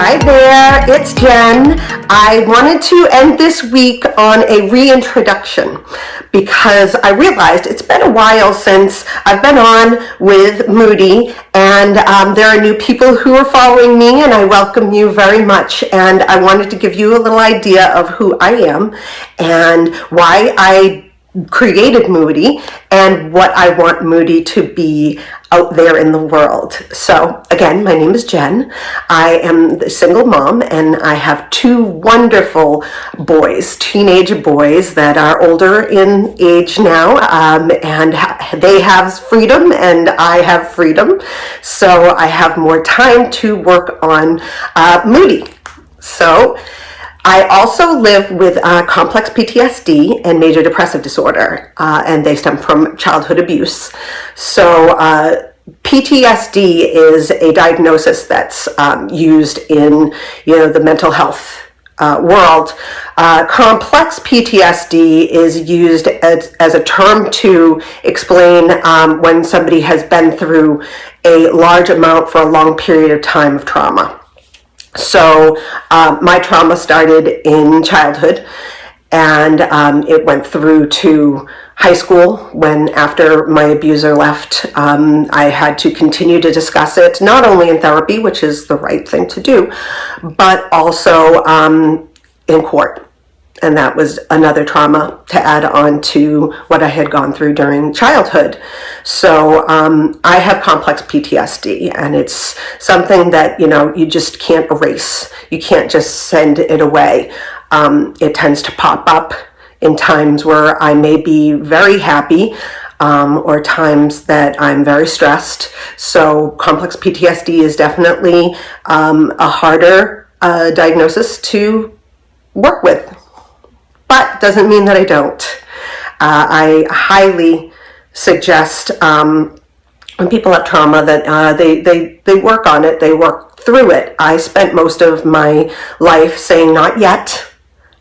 Hi there, it's Jen. I wanted to end this week on a reintroduction because I realized it's been a while since I've been on with Moody, and there are new people who are following me, and I welcome you very much. And I wanted to give you a little idea of who I am and why I created Moody and what I want Moody to be out there in the world. So again, my name is Jen. I am the single mom, and I have two wonderful boys, teenage boys that are older in age now, and they have freedom and I have freedom. So I have more time to work on Moody. So I also live with complex PTSD and major depressive disorder, and they stem from childhood abuse. So PTSD is a diagnosis that's used in, the mental health world. Complex PTSD is used as a term to explain when somebody has been through a large amount for a long period of time of trauma. So my trauma started in childhood, and it went through to high school when, after my abuser left, I had to continue to discuss it, not only in therapy, which is the right thing to do, but also in court. And that was another trauma to add on to what I had gone through during childhood. So I have complex PTSD, and it's something that, you just can't erase. You can't just send it away. It tends to pop up in times where I may be very happy, or times that I'm very stressed. So complex PTSD is definitely a harder diagnosis to work with. But doesn't mean that I don't. I highly suggest when people have trauma that they work on it, they work through it. I spent most of my life saying, not yet.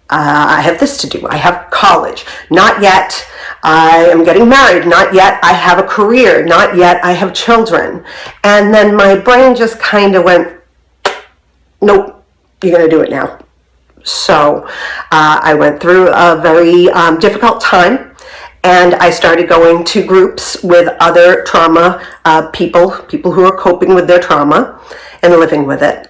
I have this to do. I have college. Not yet. I am getting married. Not yet. I have a career. Not yet. I have children. And then my brain just kind of went, nope, you're going to do it now. So I went through a very difficult time, and I started going to groups with other trauma people who are coping with their trauma and living with it.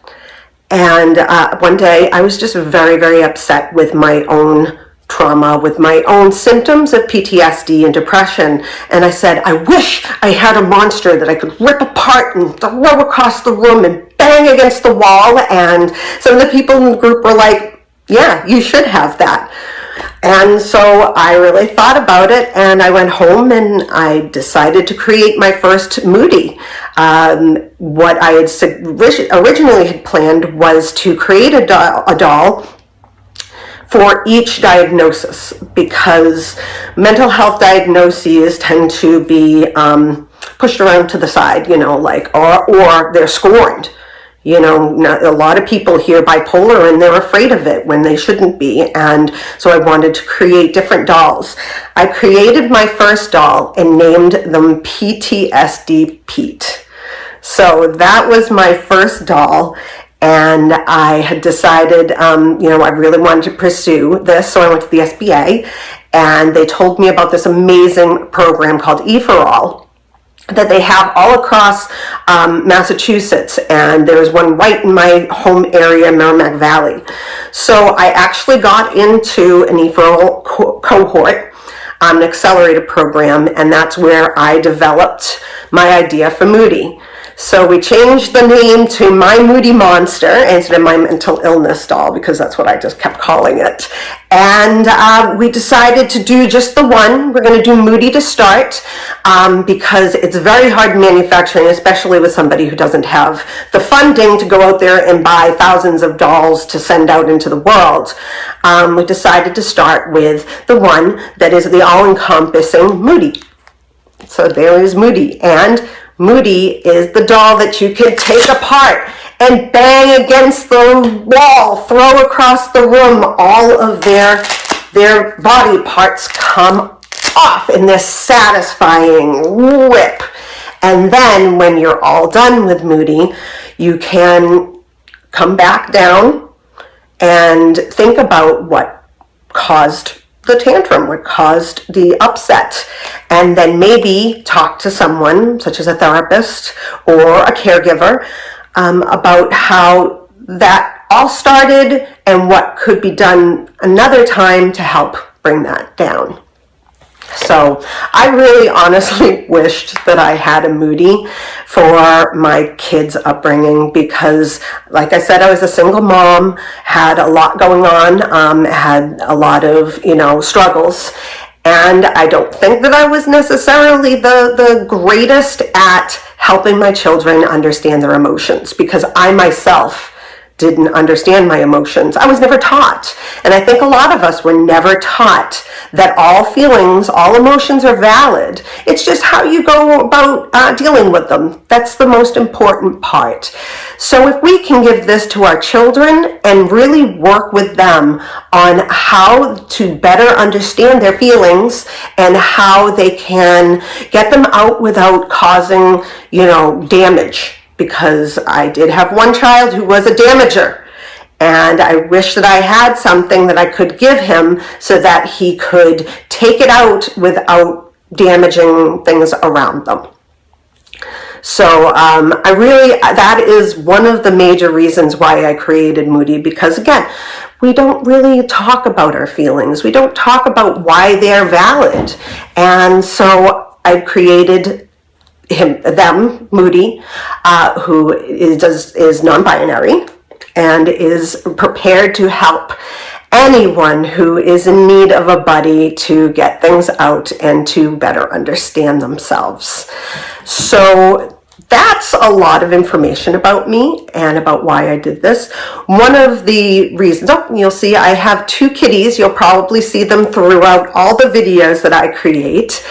And one day I was just very, very upset with my own trauma, with my own symptoms of PTSD and depression. And I said, I wish I had a monster that I could rip apart and throw across the room and bang against the wall. And some of the people in the group were like, yeah, you should have that. And so I really thought about it, and I went home and I decided to create my first Moody. What I had originally had planned was to create a doll for each diagnosis, because mental health diagnoses tend to be pushed around to the side, or they're scorned. A lot of people hear bipolar and they're afraid of it when they shouldn't be. And so I wanted to create different dolls. I created my first doll and named them PTSD Pete. So that was my first doll. And I had decided, I really wanted to pursue this. So I went to the SBA, and they told me about this amazing program called E4All that they have all across Massachusetts, and there was one right in my home area, Merrimack Valley. So I actually got into an E4All cohort, an accelerated program, and that's where I developed my idea for Moody. So we changed the name to My Moody Monster instead of My Mental Illness Doll, because that's what I just kept calling it. And we decided to do just the one. We're going to do Moody to start, because it's very hard manufacturing, especially with somebody who doesn't have the funding to go out there and buy thousands of dolls to send out into the world. We decided to start with the one that is the all-encompassing Moody. So there is Moody, and Moody is the doll that you can take apart and bang against the wall, throw across the room. All of their body parts come off in this satisfying whip. And then when you're all done with Moody, you can come back down and think about what caused the tantrum, what caused the upset, and then maybe talk to someone, such as a therapist or a caregiver, about how that all started and what could be done another time to help bring that down. So I really honestly wished that I had a Moody for my kids' upbringing, because like I said, I was a single mom, had a lot going on, had a lot of, struggles. And I don't think that I was necessarily the greatest at helping my children understand their emotions, because I myself didn't understand my emotions. I was never taught. And I think a lot of us were never taught that all feelings, all emotions are valid. It's just how you go about dealing with them. That's the most important part. So if we can give this to our children and really work with them on how to better understand their feelings and how they can get them out without causing, damage. Because I did have one child who was a damager, and I wish that I had something that I could give him so that he could take it out without damaging things around them. So that is one of the major reasons why I created Moody, because again, we don't really talk about our feelings. We don't talk about why they're valid. And so I created Moody, who is non-binary and is prepared to help anyone who is in need of a buddy to get things out and to better understand themselves. So that's a lot of information about me and about why I did this. One of the reasons, you'll see I have 2 kitties. You'll probably see them throughout all the videos that I create.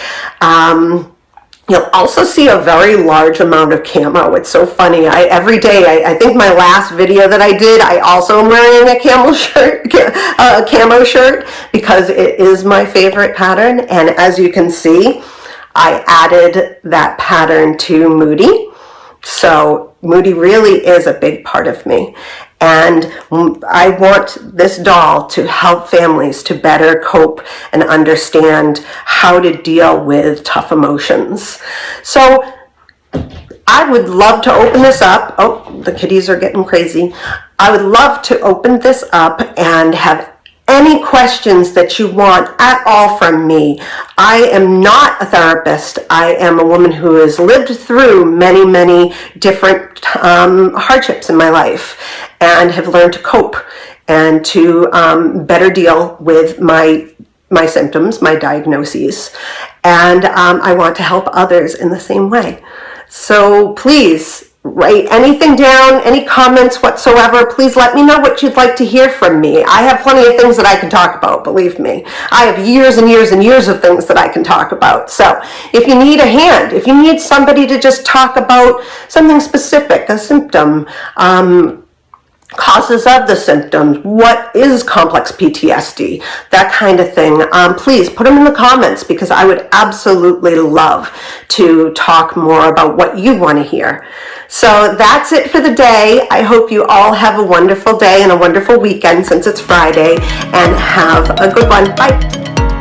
You'll also see a very large amount of camo. It's so funny. Every day, I think my last video that I did, I also am wearing a camo shirt, because it is my favorite pattern. And as you can see, I added that pattern to Moody. So Moody really is a big part of me. And I want this doll to help families to better cope and understand how to deal with tough emotions. So I would love to open this up. Oh, the kitties are getting crazy. I would love to open this up and have any questions that you want at all from me. I am not a therapist. I am a woman who has lived through many, many different hardships in my life and have learned to cope and to better deal with my symptoms, my diagnoses. And I want to help others in the same way. So please, write anything down, any comments whatsoever. Please let me know what you'd like to hear from me. I have plenty of things that I can talk about, believe me. I have years and years and years of things that I can talk about. So if you need a hand, if you need somebody to just talk about something specific, a symptom, causes of the symptoms, what is complex PTSD, that kind of thing, please put them in the comments, because I would absolutely love to talk more about what you want to hear. So that's it for the day. I hope you all have a wonderful day and a wonderful weekend, since it's Friday, and have a good one. Bye.